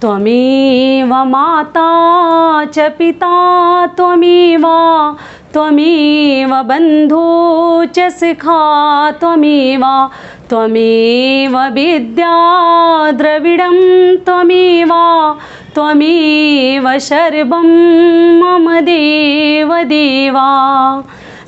त्वमेव माता च पिता त्वमेव बन्धु च सखा त्वमेव विद्या द्रविडं त्वमेव सर्वं मम देवा।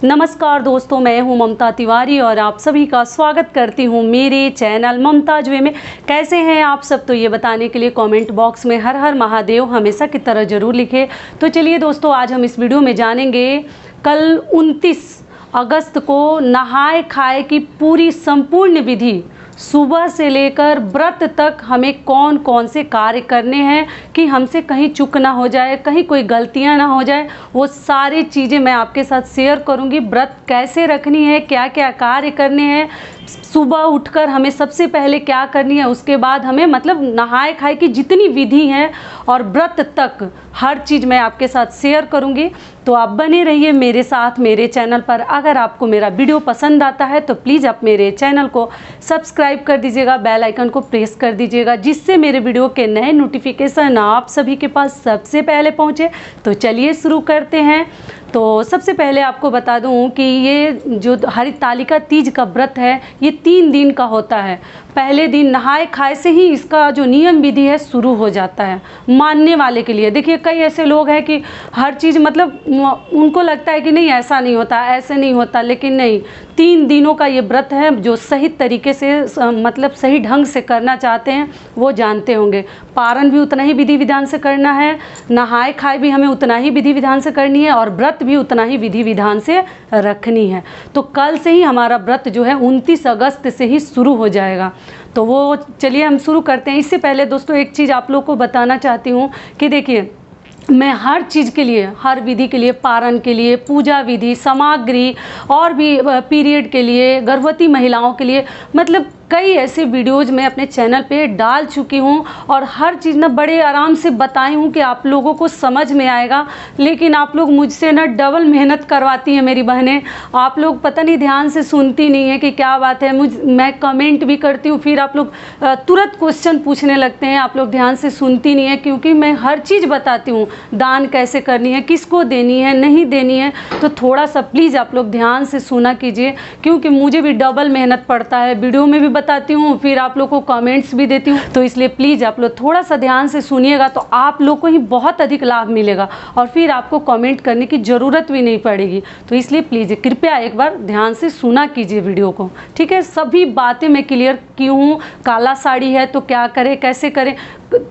नमस्कार दोस्तों, मैं हूं ममता तिवारी और आप सभी का स्वागत करती हूं मेरे चैनल ममताज वे में। कैसे हैं आप सब, तो ये बताने के लिए कमेंट बॉक्स में हर हर महादेव हमेशा की तरह ज़रूर लिखें। तो चलिए दोस्तों, आज हम इस वीडियो में जानेंगे कल 29 अगस्त को नहाए खाए की पूरी संपूर्ण विधि, सुबह से लेकर व्रत तक हमें कौन कौन से कार्य करने हैं कि हमसे कहीं चूक ना हो जाए, कहीं कोई गलतियां ना हो जाए। वो सारी चीज़ें मैं आपके साथ शेयर करूंगी। व्रत कैसे रखनी है, क्या क्या कार्य करने हैं, सुबह उठकर हमें सबसे पहले क्या करनी है, उसके बाद हमें मतलब नहाए खाए की जितनी विधि है और व्रत तक हर चीज़ मैं आपके साथ शेयर करूंगी। तो आप बने रहिए मेरे साथ मेरे चैनल पर। अगर आपको मेरा वीडियो पसंद आता है तो प्लीज़ आप मेरे चैनल को सब्सक्राइब कर दीजिएगा, बेल आइकन को प्रेस कर दीजिएगा, जिससे मेरे वीडियो के नए नोटिफिकेशन आप सभी के पास सबसे पहले पहुंचे। तो चलिए शुरू करते हैं। तो सबसे पहले आपको बता दूं कि ये जो हरितालिका तीज का व्रत है ये 3 दिन का होता है। पहले दिन नहाए खाए से ही इसका जो नियम विधि है शुरू हो जाता है मानने वाले के लिए। देखिए, कई ऐसे लोग हैं कि हर चीज़ मतलब उनको लगता है कि नहीं ऐसा नहीं होता, ऐसे नहीं होता, लेकिन नहीं, 3 दिनों का ये व्रत है। जो सही तरीके से मतलब सही ढंग से करना चाहते हैं वो जानते होंगे। पारण भी उतना ही विधि विधान से करना है, नहाए खाए भी हमें उतना ही विधि विधान से करनी है और व्रत भी उतना ही विधि विधान से रखनी है। तो कल से ही हमारा व्रत जो है 29 अगस्त से ही शुरू हो जाएगा। तो वो चलिए हम शुरू करते हैं। इससे पहले दोस्तों एक चीज़ आप लोग को बताना चाहती हूँ कि देखिए, मैं हर चीज़ के लिए, हर विधि के लिए, पारण के लिए, पूजा विधि सामग्री और भी पीरियड के लिए, गर्भवती महिलाओं के लिए, मतलब कई ऐसे वीडियोज़ मैं अपने चैनल पे डाल चुकी हूँ और हर चीज़ ना बड़े आराम से बताई हूँ कि आप लोगों को समझ में आएगा। लेकिन आप लोग मुझसे ना डबल मेहनत करवाती हैं मेरी बहनें। आप लोग पता नहीं ध्यान से सुनती नहीं है कि क्या बात है। मैं कमेंट भी करती हूँ, फिर आप लोग तुरंत क्वेश्चन पूछने लगते हैं। आप लोग ध्यान से सुनती नहीं है, क्योंकि मैं हर चीज़ बताती हूँ, दान कैसे करनी है, किसको देनी है, नहीं देनी है। तो थोड़ा सा प्लीज़ आप लोग ध्यान से सुना कीजिए, क्योंकि मुझे भी डबल मेहनत पड़ता है। वीडियो में भी बताती हूँ, फिर आप लोग को कमेंट्स भी देती हूँ। तो इसलिए प्लीज़ आप लोग थोड़ा सा ध्यान से सुनिएगा, तो आप लोग को ही बहुत अधिक लाभ मिलेगा और फिर आपको कमेंट करने की ज़रूरत भी नहीं पड़ेगी। तो इसलिए प्लीज़ कृपया एक बार ध्यान से सुना कीजिए वीडियो को, ठीक है। सभी बातें मैं क्लियर की हूँ। काला साड़ी है तो क्या करें, कैसे करें,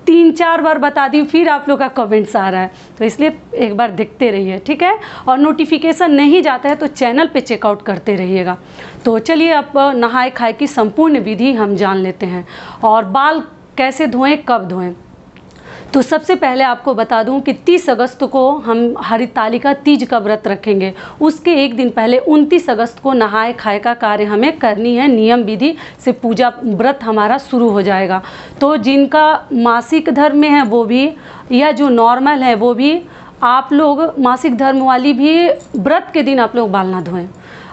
3-4 बार बता दी, फिर आप लोग का कमेंट्स आ रहा है। तो इसलिए एक बार देखते रहिए, ठीक है। और नोटिफिकेशन नहीं जाता है तो चैनल पे चेकआउट करते रहिएगा। तो चलिए अब नहाए खाए की संपूर्ण विधि हम जान लेते हैं। और बाल कैसे धोएं, कब धोएं। तो सबसे पहले आपको बता दूं कि 30 अगस्त को हम हरितालिका तीज का व्रत रखेंगे। उसके एक दिन पहले 29 अगस्त को नहाए खाए का कार्य हमें करनी है। नियम विधि से पूजा व्रत हमारा शुरू हो जाएगा। तो जिनका मासिक धर्म में है वो भी, या जो नॉर्मल है वो भी, आप लोग मासिक धर्म वाली भी व्रत के दिन आप लोग बाल ना धोएं।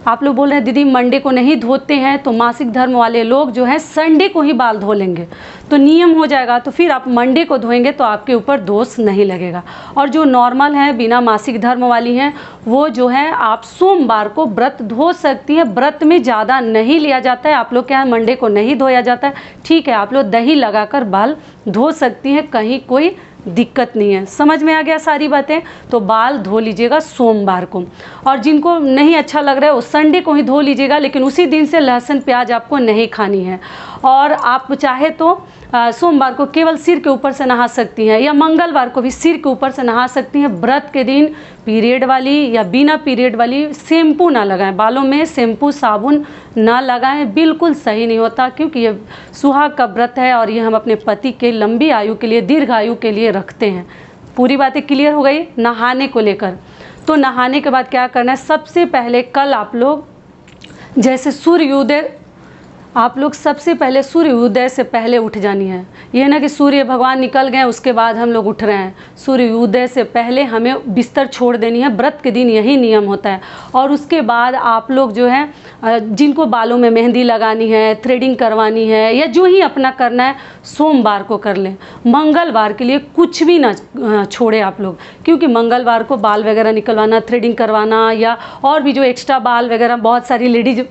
आप लोग बोल रहे हैं दीदी मंडे को नहीं धोते हैं, तो मासिक धर्म वाले लोग जो है संडे को ही बाल धो लेंगे तो नियम हो जाएगा। तो फिर आप मंडे को धोएंगे तो आपके ऊपर दोष नहीं लगेगा। और जो नॉर्मल है, बिना मासिक धर्म वाली हैं, वो जो है आप सोमवार को व्रत धो सकती हैं। व्रत में ज़्यादा नहीं लिया जाता है। आप लोग क्या है, मंडे को नहीं धोया जाता है, ठीक है। आप लोग दही लगाकर बाल धो सकती हैं, कहीं कोई दिक्कत नहीं है। समझ में आ गया सारी बातें। तो बाल धो लीजिएगा सोमवार को। और जिनको नहीं अच्छा लग रहा है वो संडे को ही धो लीजिएगा, लेकिन उसी दिन से लहसुन प्याज आपको नहीं खानी है। और आप चाहे तो सोमवार को केवल सिर के ऊपर से नहा सकती हैं, या मंगलवार को भी सिर के ऊपर से नहा सकती हैं। व्रत के दिन पीरियड वाली या बिना पीरियड वाली शैम्पू ना लगाएं, बालों में शैम्पू साबुन ना लगाएं, बिल्कुल सही नहीं होता। क्योंकि ये सुहाग का व्रत है और ये हम अपने पति के लंबी आयु के लिए, दीर्घ आयु के लिए रखते हैं। पूरी बातें क्लियर हो गई नहाने को लेकर। तो नहाने के बाद क्या करना है, सबसे पहले कल आप लोग जैसे सूर्योदय आप लोग सबसे पहले सूर्य उदय से पहले उठ जानी है। ये ना कि सूर्य भगवान निकल गए उसके बाद हम लोग उठ रहे हैं। सूर्य उदय से पहले हमें बिस्तर छोड़ देनी है। व्रत के दिन यही नियम होता है। और उसके बाद आप लोग जो है जिनको बालों में मेहंदी लगानी है, थ्रेडिंग करवानी है, या जो ही अपना करना है, सोमवार को कर लें। मंगलवार के लिए कुछ भी ना छोड़े आप लोग, क्योंकि मंगलवार को बाल वगैरह निकलवाना, थ्रेडिंग करवाना, या और भी जो एक्स्ट्रा बाल वगैरह, बहुत सारी लेडीज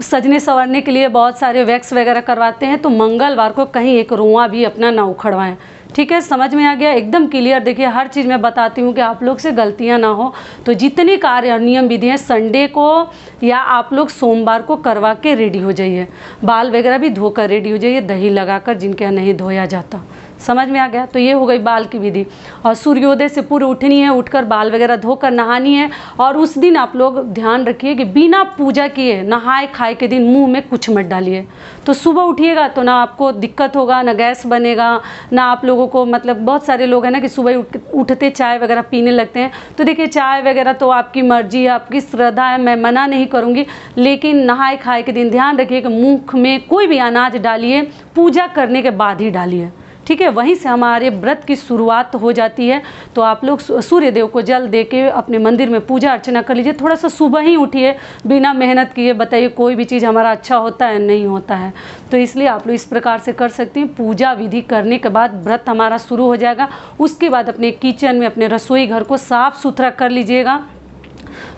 सजने संवरने के लिए बहुत सारे वैक्स वगैरह करवाते हैं, तो मंगलवार को कहीं एक रोआ भी अपना ना उखड़वाएं। ठीक है, समझ में आ गया? एकदम क्लियर। देखिए, हर चीज़ मैं बताती हूँ कि आप लोग से गलतियाँ ना हो। तो जितनी कार्य और नियम विधि हैं, संडे को या आप लोग सोमवार को करवा के रेडी हो जाइए। बाल वगैरह भी धोकर रेडी हो जाइए, दही लगाकर, जिनके यहाँ नहीं धोया जाता। समझ में आ गया? तो ये हो गई बाल की विधि। और सूर्योदय से पूर्व उठनी है, उठकर बाल वगैरह धोकर नहानी है। और उस दिन आप लोग ध्यान रखिए कि बिना पूजा किए, नहाए खाए के दिन मुंह में कुछ मत डालिए। तो सुबह उठिएगा तो ना आपको दिक्कत होगा, ना गैस बनेगा, ना आप लोगों को, मतलब बहुत सारे लोग हैं ना कि सुबह उठते चाय वगैरह पीने लगते हैं। तो देखिए, चाय वगैरह तो आपकी मर्जी है, आपकी श्रद्धा है, मैं मना नहीं करूँगी, लेकिन नहाए खाए के दिन ध्यान रखिए कि मुँह में कोई भी अनाज डालिए पूजा करने के बाद ही डालिए। ठीक है, वहीं से हमारे व्रत की शुरुआत हो जाती है। तो आप लोग सूर्य देव को जल दे के अपने मंदिर में पूजा अर्चना कर लीजिए। थोड़ा सा सुबह ही उठिए, बिना मेहनत किए। बताइए, कोई भी चीज़ हमारा अच्छा होता है? नहीं होता है। तो इसलिए आप लोग इस प्रकार से कर सकते हैं। पूजा विधि करने के बाद व्रत हमारा शुरू हो जाएगा। उसके बाद अपने किचन में, अपने रसोई घर को साफ़ सुथरा कर लीजिएगा।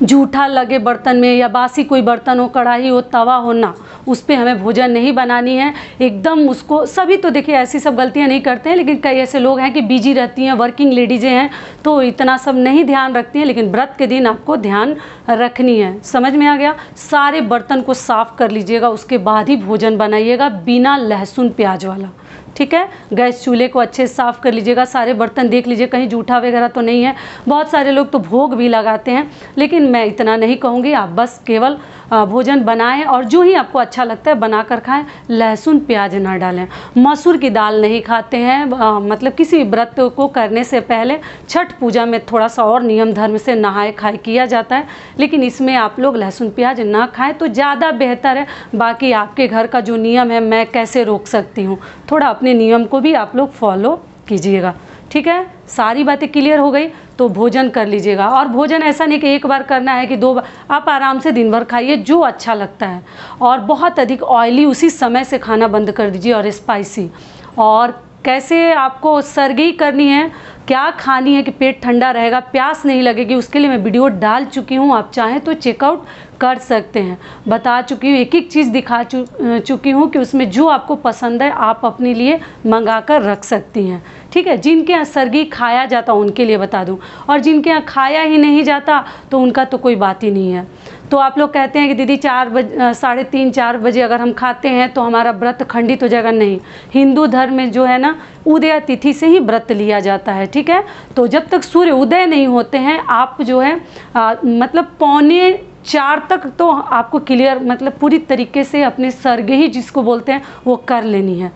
जूठा लगे बर्तन में या बासी कोई बर्तन हो, कढ़ाई हो, तवा हो ना, उस पर हमें भोजन नहीं बनानी है। एकदम उसको, सभी तो देखिए ऐसी सब गलतियां नहीं करते हैं, लेकिन कई ऐसे लोग हैं कि बिजी रहती हैं, वर्किंग लेडीज़ें हैं, तो इतना सब नहीं ध्यान रखती हैं। लेकिन व्रत के दिन आपको ध्यान रखनी है। समझ में आ गया? सारे बर्तन को साफ़ कर लीजिएगा, उसके बाद ही भोजन बनाइएगा, बिना लहसुन प्याज वाला। ठीक है, गैस चूल्हे को अच्छे से साफ़ कर लीजिएगा। सारे बर्तन देख लीजिए कहीं जूठा वगैरह तो नहीं है। बहुत सारे लोग तो भोग भी लगाते हैं, लेकिन मैं इतना नहीं कहूँगी। आप बस केवल भोजन बनाएं और जो ही आपको अच्छा लगता है बनाकर खाएं। लहसुन प्याज ना डालें। मसूर की दाल नहीं खाते हैं। मतलब किसी व्रत को करने से पहले छठ पूजा में थोड़ा सा और नियम धर्म से नहाए खाए किया जाता है, लेकिन इसमें आप लोग लहसुन प्याज ना खाएं तो ज़्यादा बेहतर है। बाकी आपके घर का जो नियम है, मैं कैसे रोक सकती हूँ? थोड़ा अपने नियम को भी आप लोग फॉलो कीजिएगा। ठीक है, सारी बातें क्लियर हो गई। तो भोजन कर लीजिएगा। और भोजन ऐसा नहीं कि एक बार करना है कि 2 बार, आप आराम से दिन भर खाइए जो अच्छा लगता है। और बहुत अधिक ऑयली उसी समय से खाना बंद कर दीजिए, और स्पाइसी। और कैसे आपको सर्गी करनी है, क्या खानी है कि पेट ठंडा रहेगा, प्यास नहीं लगेगी, उसके लिए मैं वीडियो डाल चुकी हूँ। आप चाहें तो चेकआउट कर सकते हैं। बता चुकी हूँ, एक एक चीज़ दिखा चुकी हूँ कि उसमें जो आपको पसंद है आप अपने लिए मंगा कर रख सकती हैं। ठीक है, जिनके यहाँ सर्गी खाया जाता उनके लिए बता दूँ, और जिनके यहाँ खाया ही नहीं जाता तो उनका तो कोई बात ही नहीं है। तो आप लोग कहते हैं कि दीदी 4 बजे, 3:30 4 बजे अगर हम खाते हैं तो हमारा व्रत खंडित हो जाएगा। नहीं, हिंदू धर्म में जो है ना, उदय तिथि से ही व्रत लिया जाता है। ठीक है, तो जब तक सूर्य उदय नहीं होते हैं आप जो है मतलब 3:45 तक तो आपको क्लियर, मतलब पूरी तरीके से अपने सरगही जिसको बोलते हैं वो कर लेनी है।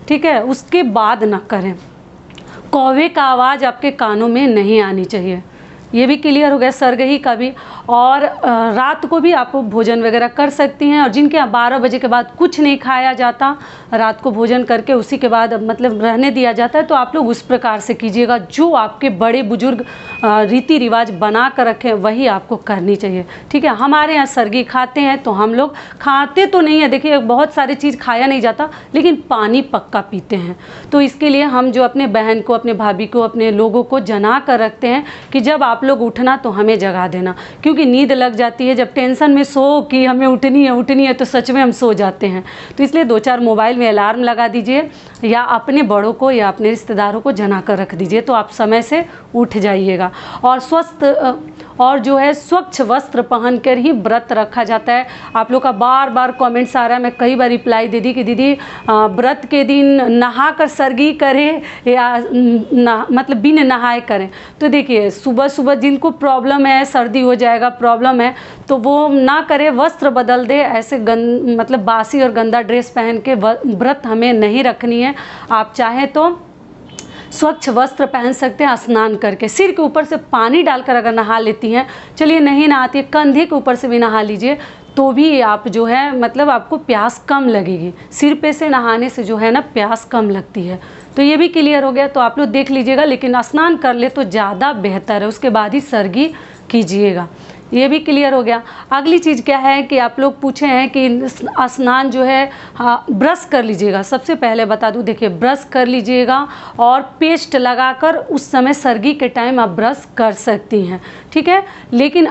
ठीक है, उसके बाद ना करें। कौवे का आवाज़ आपके कानों में नहीं आनी चाहिए। ये भी क्लियर हो गया, सरगही का भी। और रात को भी आप भोजन वगैरह कर सकती हैं। और जिनके यहाँ 12 बजे के बाद कुछ नहीं खाया जाता, रात को भोजन करके उसी के बाद मतलब रहने दिया जाता है, तो आप लोग उस प्रकार से कीजिएगा। जो आपके बड़े बुजुर्ग रीति रिवाज बना कर रखें वही आपको करनी चाहिए। ठीक है, हमारे यहाँ सरगी खाते हैं तो हम लोग खाते तो नहीं है, देखिए बहुत सारी चीज़ खाया नहीं जाता, लेकिन पानी पक्का पीते हैं। तो इसके लिए हम जो अपने बहन को, अपने भाभी को, अपने लोगों को जना कर रखते हैं कि जब आप लोग उठना तो हमें जगा देना, क्योंकि नींद लग जाती है। जब टेंशन में सो कि हमें उठनी है तो सच में हम सो जाते हैं। तो इसलिए 2-4 मोबाइल में अलार्म लगा दीजिए, या अपने बड़ों को या अपने रिश्तेदारों को जना कर रख दीजिए, तो आप समय से उठ जाइएगा। और स्वस्थ और जो है स्वच्छ वस्त्र पहनकर ही व्रत रखा जाता है। आप लोग का बार बार कमेंट्स आ रहा है, मैं कई बार रिप्लाई दे दी कि दीदी व्रत के दिन नहा कर सरगी करें या मतलब बिन नहाए करें। तो देखिए, सुबह सुबह जिनको प्रॉब्लम है, सर्दी हो जाएगा प्रॉब्लम है, तो वो ना करे, वस्त्र बदल दे। ऐसे मतलब बासी और गंदा ड्रेस पहन के व्रत हमें नहीं रखनी है। आप चाहें तो स्वच्छ वस्त्र पहन सकते हैं, स्नान करके सिर के ऊपर से पानी डालकर अगर नहा लेती हैं, चलिए नहीं नहाती है, कंधे के ऊपर से भी नहा लीजिए, तो भी आप जो है मतलब आपको प्यास कम लगेगी। सिर पे से नहाने से जो है ना प्यास कम लगती है। तो ये भी क्लियर हो गया। तो आप लोग देख लीजिएगा, लेकिन स्नान कर ले तो ज़्यादा बेहतर है, उसके बाद ही सरगी कीजिएगा। ये भी क्लियर हो गया। अगली चीज़ क्या है कि आप लोग पूछे हैं कि स्नान जो है, हाँ, ब्रश कर लीजिएगा। सबसे पहले बता दूं, देखिए ब्रश कर लीजिएगा और पेस्ट लगाकर उस समय सरगी के टाइम आप ब्रश कर सकती हैं, ठीक है। लेकिन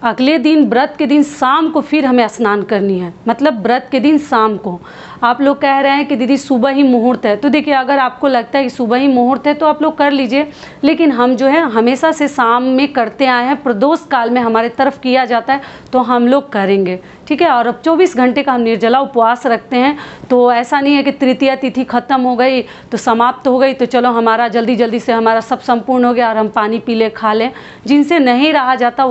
अगले दिन व्रत के दिन शाम को फिर हमें स्नान करनी है, मतलब व्रत के दिन शाम को। आप लोग कह रहे हैं कि दीदी सुबह ही मुहूर्त है, तो देखिए अगर आपको लगता है कि सुबह ही मुहूर्त है तो आप लोग कर लीजिए, लेकिन हम जो है हमेशा से शाम में करते आए हैं, प्रदोष काल में हमारे तरफ किया जाता है, तो हम लोग करेंगे, ठीक है। और अब 24 घंटे का हम निर्जला उपवास रखते हैं। तो ऐसा नहीं है कि तृतीया तिथि खत्म हो गई तो समाप्त हो गई तो चलो हमारा जल्दी जल्दी से हमारा सब संपूर्ण हो गया और हम पानी पी ले खा लें। जिनसे नहीं रहा जाता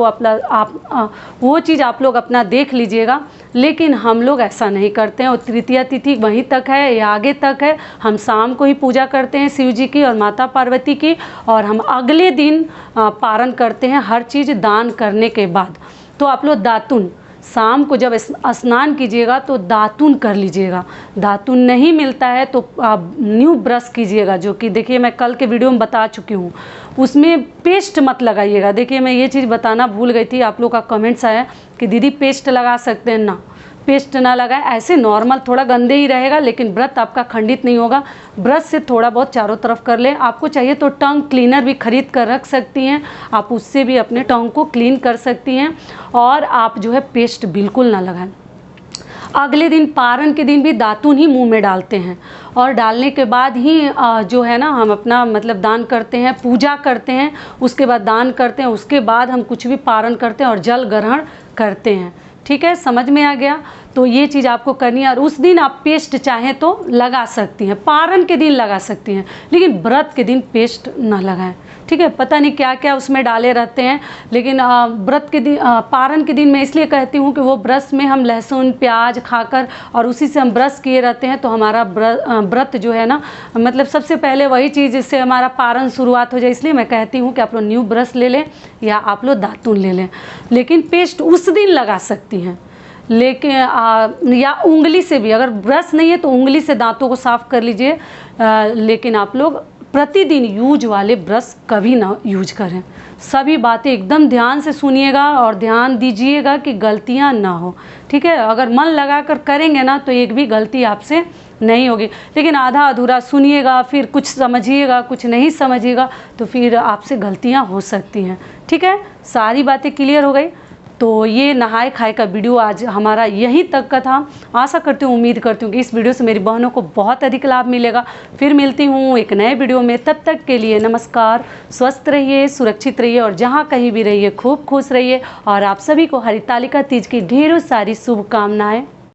वो चीज़ आप लोग अपना देख लीजिएगा, लेकिन हम लोग ऐसा नहीं करते हैं। और तृतीया तिथि वहीं तक है या आगे तक है, हम शाम को ही पूजा करते हैं शिव जी की और माता पार्वती की, और हम अगले दिन पारण करते हैं हर चीज़ दान करने के बाद। तो आप लोग दातुन शाम को जब स्नान कीजिएगा तो दातुन कर लीजिएगा। दातुन नहीं मिलता है तो आप न्यू ब्रश कीजिएगा, जो कि देखिए मैं कल के वीडियो में बता चुकी हूँ। उसमें पेस्ट मत लगाइएगा। देखिए मैं ये चीज़ बताना भूल गई थी, आप लोग का कमेंट्स आया कि दीदी पेस्ट लगा सकते हैं ना, पेस्ट ना लगाएं, ऐसे नॉर्मल थोड़ा गंदे ही रहेगा, लेकिन व्रत आपका खंडित नहीं होगा। ब्रश से थोड़ा बहुत चारों तरफ कर लें। आपको चाहिए तो टंग क्लीनर भी खरीद कर रख सकती हैं, आप उससे भी अपने टंग को क्लीन कर सकती हैं। और आप जो है पेस्ट बिल्कुल ना लगाएं। अगले दिन पारण के दिन भी दातुन ही मुंह में डालते हैं, और डालने के बाद ही जो है ना हम अपना मतलब दान करते हैं, पूजा करते हैं, उसके बाद दान करते हैं, उसके बाद हम कुछ भी पारण करते हैं और जल ग्रहण करते हैं, ठीक है। समझ में आ गया। तो ये चीज़ आपको करनी है। और उस दिन आप पेस्ट चाहें तो लगा सकती हैं, पारण के दिन लगा सकती हैं, लेकिन व्रत के दिन पेस्ट ना लगाएं, ठीक है। पता नहीं क्या क्या उसमें डाले रहते हैं, लेकिन व्रत के दिन पारण के दिन मैं इसलिए कहती हूँ कि वो ब्रश में हम लहसुन प्याज खाकर और उसी से हम ब्रश किए रहते हैं, तो हमारा व्रत जो है ना मतलब सबसे पहले वही चीज़ जिससे हमारा पारण शुरुआत हो जाए। इसलिए मैं कहती हूँ कि आप लोग न्यू ब्रश ले लें या आप लोग दातुन ले लें, लेकिन पेस्ट उस दिन लगा सकती हैं। लेकिन या उंगली से भी, अगर ब्रश नहीं है तो उंगली से दांतों को साफ कर लीजिए, लेकिन आप लोग प्रतिदिन यूज वाले ब्रश कभी ना यूज करें। सभी बातें एकदम ध्यान से सुनिएगा और ध्यान दीजिएगा कि गलतियां ना हो, ठीक है। अगर मन लगा कर करेंगे ना तो एक भी गलती आपसे नहीं होगी, लेकिन आधा अधूरा सुनिएगा, फिर कुछ समझिएगा कुछ नहीं समझिएगा तो फिर आपसे गलतियां हो सकती हैं, ठीक है। सारी बातें क्लियर हो गई। तो ये नहाए खाए का वीडियो आज हमारा यहीं तक का था। आशा करती हूँ, उम्मीद करती हूँ कि इस वीडियो से मेरी बहनों को बहुत अधिक लाभ मिलेगा। फिर मिलती हूँ एक नए वीडियो में, तब तक के लिए नमस्कार। स्वस्थ रहिए, सुरक्षित रहिए और जहाँ कहीं भी रहिए खूब खुश रहिए। और आप सभी को हरितालिका तीज की ढेरों सारी शुभकामनाएं।